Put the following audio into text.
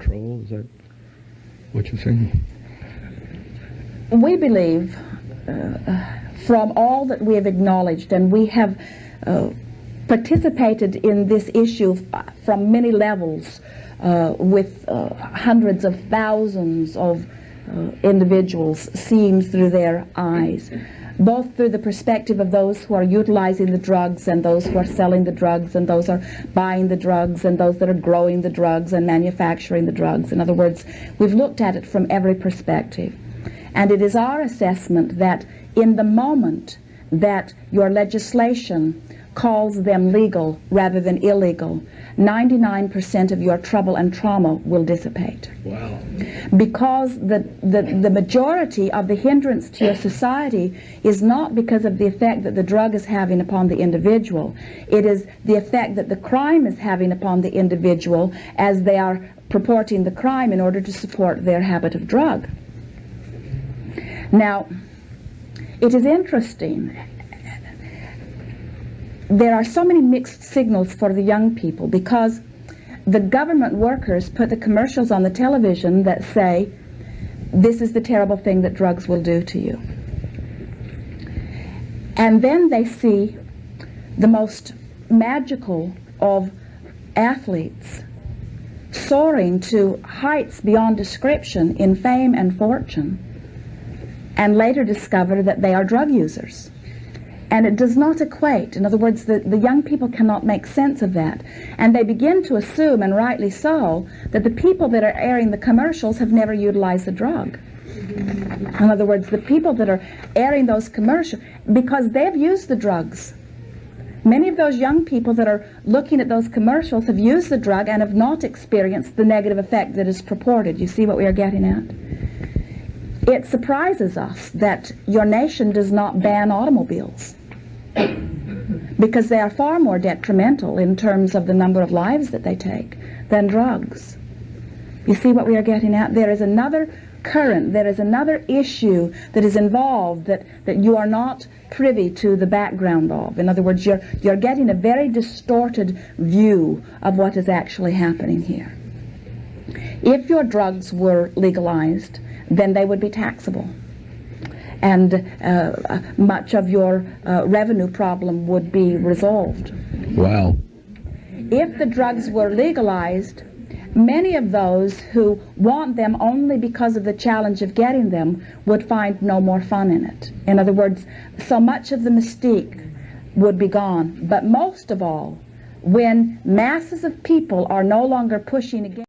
control? Is that what you're saying? We believe, from all that we have acknowledged, and we have participated in this issue from many levels, with hundreds of thousands of individuals seeing through their eyes, both through the perspective of those who are utilizing the drugs and those who are selling the drugs and those who are buying the drugs and those that are growing the drugs and manufacturing the drugs. In other words, we've looked at it from every perspective. And it is our assessment that in the moment that your legislation calls them legal rather than illegal, 99% of your trouble and trauma will dissipate. Wow. Because the majority of the hindrance to your society is not because of the effect that the drug is having upon the individual. It is the effect that the crime is having upon the individual as they are purporting the crime in order to support their habit of drug. Now, it is interesting. There are so many mixed signals for the young people because the government workers put the commercials on the television that say, this is the terrible thing that drugs will do to you. And then they see the most magical of athletes soaring to heights beyond description in fame and fortune, and later discover that they are drug users. And it does not equate. In other words, the young people cannot make sense of that. And they begin to assume, and rightly so, that the people that are airing the commercials have never utilized the drug. In other words, the people that are airing those commercials, because they've used the drugs. Many of those young people that are looking at those commercials have used the drug and have not experienced the negative effect that is purported. You see what we are getting at? It surprises us that your nation does not ban automobiles, because they are far more detrimental in terms of the number of lives that they take than drugs. You see what we are getting at? There is another current, there is another issue that is involved that you are not privy to the background of. In other words, you're getting a very distorted view of what is actually happening here. If your drugs were legalized, then they would be taxable. And much of your revenue problem would be resolved. Wow. If the drugs were legalized, many of those who want them only because of the challenge of getting them would find no more fun in it. In other words, so much of the mystique would be gone. But most of all, when masses of people are no longer pushing against